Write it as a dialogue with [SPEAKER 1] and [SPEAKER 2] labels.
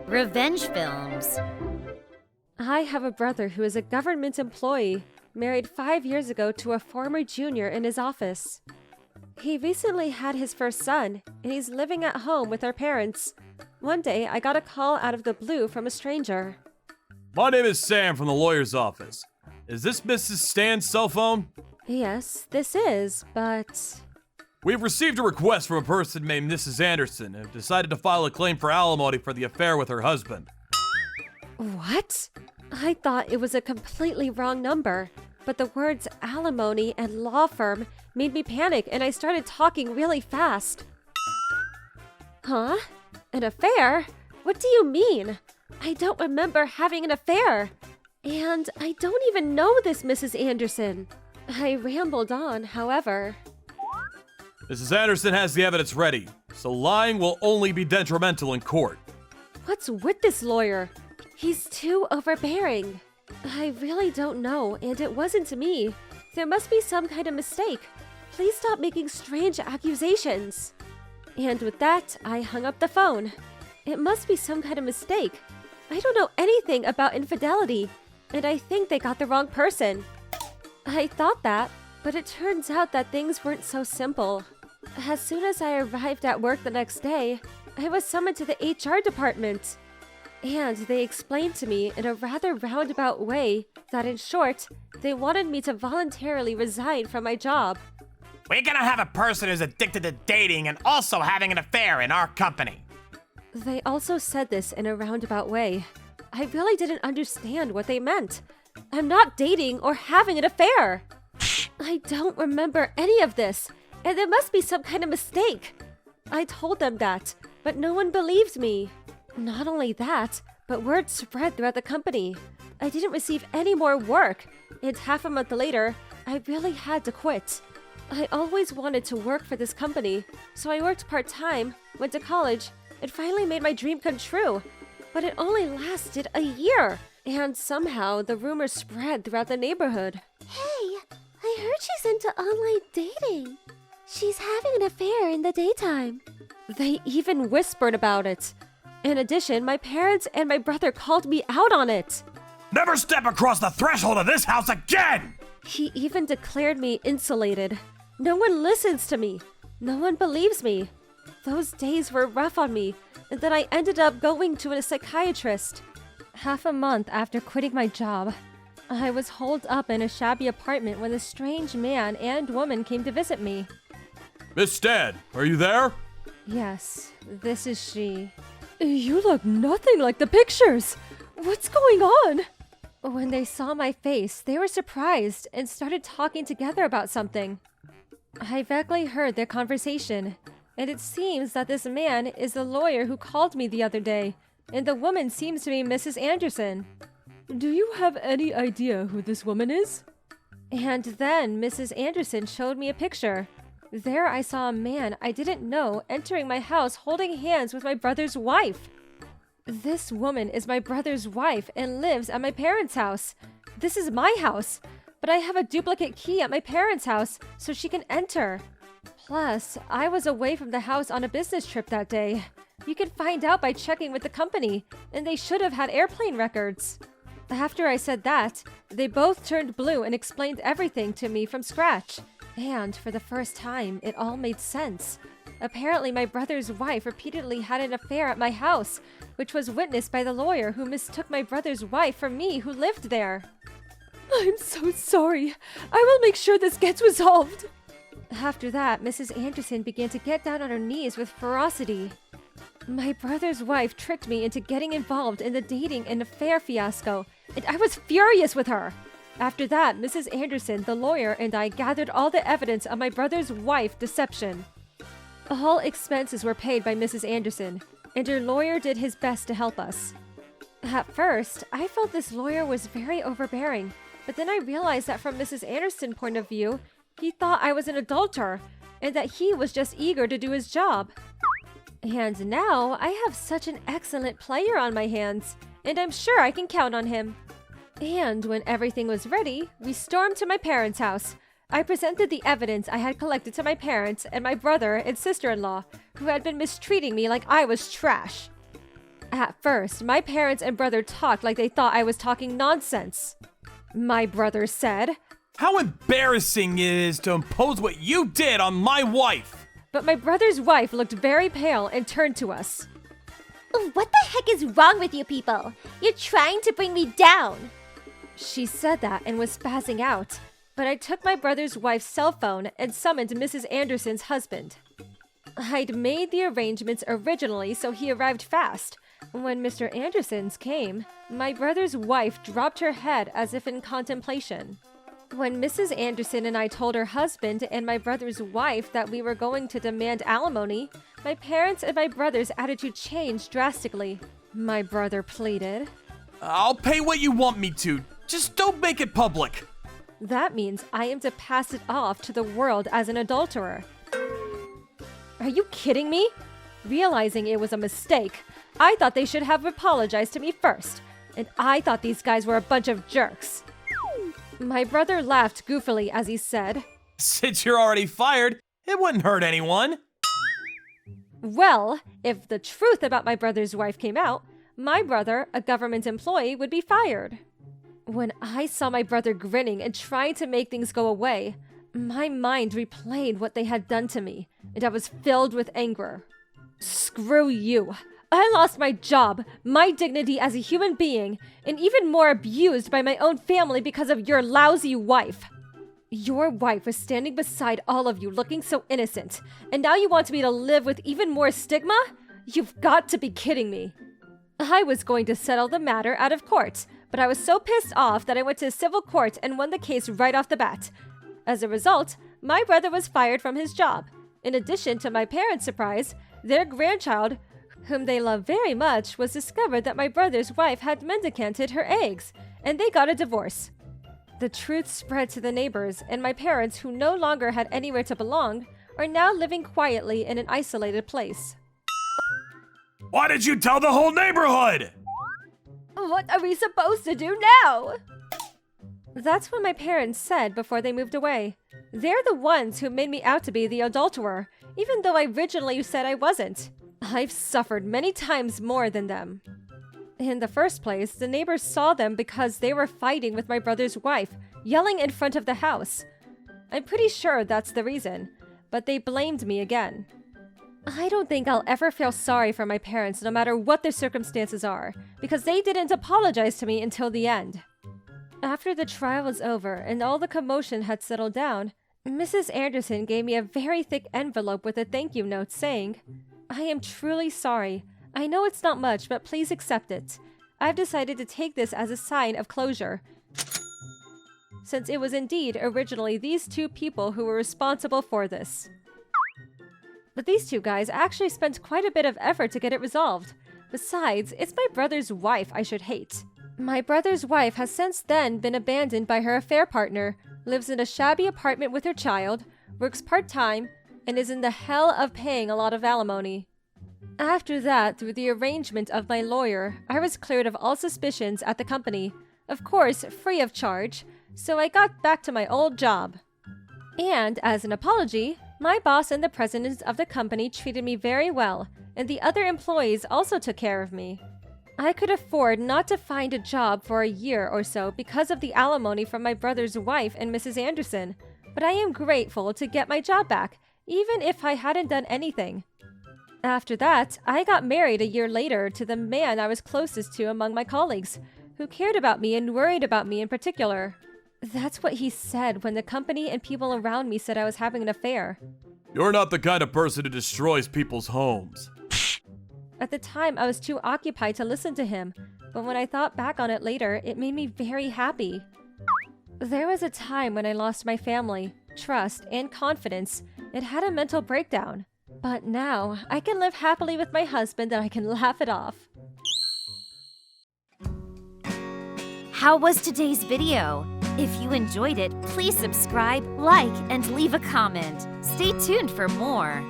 [SPEAKER 1] Revenge films.
[SPEAKER 2] I have a brother who is a government employee, married 5 years ago to a former junior in his office. He recently had his first son, and he's living at home with our parents. One day, I got a call out of the blue from a stranger.
[SPEAKER 3] My name is Sam from the lawyer's office. Is this Mrs. Stan's cell phone?
[SPEAKER 2] Yes, this is, but...
[SPEAKER 3] We've received a request from a person named Mrs. Anderson and have decided to file a claim for alimony for the affair with her husband.
[SPEAKER 2] What? I thought it was a completely wrong number, but the words alimony and law firm made me panic and I started talking really fast. Huh? An affair? What do you mean? I don't remember having an affair. And I don't even know this Mrs. Anderson. I rambled on, however.
[SPEAKER 3] Mrs. Anderson has the evidence ready, so lying will only be detrimental in court.
[SPEAKER 2] What's with this lawyer? He's too overbearing. I really don't know, and it wasn't me. There must be some kind of mistake. Please stop making strange accusations. And with that, I hung up the phone. It must be some kind of mistake. I don't know anything about infidelity, and I think they got the wrong person. I thought that, but it turns out that things weren't so simple. As soon as I arrived at work the next day, I was summoned to the HR department. And they explained to me in a rather roundabout way that, in short, they wanted me to voluntarily resign from my job.
[SPEAKER 4] We're gonna have a person who's addicted to dating and also having an affair in our company.
[SPEAKER 2] They also said this in a roundabout way. I really didn't understand what they meant. I'm not dating or having an affair. I don't remember any of this, and there must be some kind of mistake. I told them that, but no one believed me. Not only that, but word spread throughout the company. I didn't receive any more work, and half a month later, I really had to quit. I always wanted to work for this company, so I worked part-time, went to college, and finally made my dream come true. But it only lasted a year, and somehow the rumors spread throughout the neighborhood.
[SPEAKER 5] Hey, I heard she's into online dating. She's having an affair in the daytime.
[SPEAKER 2] They even whispered about it. In addition, my parents and my brother called me out on it.
[SPEAKER 4] Never step across the threshold of this house again!
[SPEAKER 2] He even declared me insulated. No one listens to me. No one believes me. Those days were rough on me, and then I ended up going to a psychiatrist. Half a month after quitting my job, I was holed up in a shabby apartment when a strange man and woman came to visit me.
[SPEAKER 3] Miss Stan, are you there?
[SPEAKER 2] Yes, this is she. You look nothing like the pictures! What's going on? When they saw my face, they were surprised and started talking together about something. I vaguely heard their conversation, and it seems that this man is the lawyer who called me the other day, and the woman seems to be Mrs. Anderson. Do you have any idea who this woman is? And then Mrs. Anderson showed me a picture. There I saw a man I didn't know entering my house holding hands with my brother's wife. This woman is my brother's wife and lives at my parents' house. This is my house, but I have a duplicate key at my parents' house so she can enter. Plus, I was away from the house on a business trip that day. You can find out by checking with the company, and they should have had airplane records. After I said that, they both turned blue and explained everything to me from scratch. And for the first time, it all made sense. Apparently, my brother's wife repeatedly had an affair at my house, which was witnessed by the lawyer who mistook my brother's wife for me who lived there. I'm so sorry. I will make sure this gets resolved. After that, Mrs. Anderson began to get down on her knees with ferocity. My brother's wife tricked me into getting involved in the dating and affair fiasco, and I was furious with her. After that, Mrs. Anderson, the lawyer, and I gathered all the evidence of my brother's wife deception. All expenses were paid by Mrs. Anderson, and her lawyer did his best to help us. At first, I felt this lawyer was very overbearing, but then I realized that from Mrs. Anderson's point of view, he thought I was an adulterer, and that he was just eager to do his job. And now, I have such an excellent player on my hands, and I'm sure I can count on him. And when everything was ready, we stormed to my parents' house. I presented the evidence I had collected to my parents and my brother and sister-in-law, who had been mistreating me like I was trash. At first, my parents and brother talked like they thought I was talking nonsense. My brother said,
[SPEAKER 3] How embarrassing it is to impose what you did on my wife!
[SPEAKER 2] but my brother's wife looked very pale and turned to us.
[SPEAKER 5] What the heck is wrong with you people? You're trying to bring me down.
[SPEAKER 2] She said that and was spazzing out, but I took my brother's wife's cell phone and summoned Mrs. Anderson's husband. I'd made the arrangements originally, so he arrived fast. When Mr. Anderson's came, my brother's wife dropped her head as if in contemplation. When Mrs. Anderson and I told her husband and my brother's wife that we were going to demand alimony, my parents and my brother's attitude changed drastically. My brother pleaded.
[SPEAKER 3] I'll pay what you want me to. Just don't make it public.
[SPEAKER 2] That means I am to pass it off to the world as an adulterer. Are you kidding me? Realizing it was a mistake, I thought they should have apologized to me first, and I thought these guys were a bunch of jerks. My brother laughed goofily as he said,
[SPEAKER 3] Since you're already fired, it wouldn't hurt anyone.
[SPEAKER 2] well, if the truth about my brother's wife came out, my brother, a government employee, would be fired. When I saw my brother grinning and trying to make things go away, my mind replayed what they had done to me, and I was filled with anger. Screw you. I lost my job, my dignity as a human being, and even more abused by my own family because of your lousy wife. Your wife was standing beside all of you looking so innocent, and now you want me to live with even more stigma? You've got to be kidding me. I was going to settle the matter out of court, but I was so pissed off that I went to civil court and won the case right off the bat. As a result, my brother was fired from his job. In addition to my parents' surprise, their grandchild, whom they love very much, was discovered that my brother's wife had mendicanted her eggs, and they got a divorce. The truth spread to the neighbors, and my parents, who no longer had anywhere to belong, are now living quietly in an isolated place.
[SPEAKER 3] Why did you tell the whole neighborhood?
[SPEAKER 2] What are we supposed to do now? That's what my parents said before they moved away. They're the ones who made me out to be the adulterer, even though I originally said I wasn't. I've suffered many times more than them. In the first place, the neighbors saw them because they were fighting with my brother's wife, yelling in front of the house. I'm pretty sure that's the reason, but they blamed me again. I don't think I'll ever feel sorry for my parents no matter what their circumstances are, because they didn't apologize to me until the end. After the trial was over and all the commotion had settled down, Mrs. Anderson gave me a very thick envelope with a thank you note saying, I am truly sorry. I know it's not much, but please accept it. I've decided to take this as a sign of closure, since it was indeed originally these two people who were responsible for this. But these two guys actually spent quite a bit of effort to get it resolved. Besides, it's my brother's wife I should hate. My brother's wife has since then been abandoned by her affair partner, lives in a shabby apartment with her child, works part-time, and is in the hell of paying a lot of alimony. After that, through the arrangement of my lawyer, I was cleared of all suspicions at the company, of course free of charge, so I got back to my old job. And as an apology, my boss and the president of the company treated me very well, and the other employees also took care of me. I could afford not to find a job for a year or so because of the alimony from my brother's wife and Mrs. Anderson, but I am grateful to get my job back, even if I hadn't done anything. After that, I got married a year later to the man I was closest to among my colleagues, who cared about me and worried about me in particular. That's what he said when the company and people around me said I was having an affair.
[SPEAKER 3] You're not the kind of person who destroys people's homes.
[SPEAKER 2] At the time, I was too occupied to listen to him, but when I thought back on it later, it made me very happy. There was a time when I lost my family, trust, and confidence, and had a mental breakdown. But now, I can live happily with my husband and I can laugh it off.
[SPEAKER 1] How was today's video? If you enjoyed it, please subscribe, like, and leave a comment. Stay tuned for more.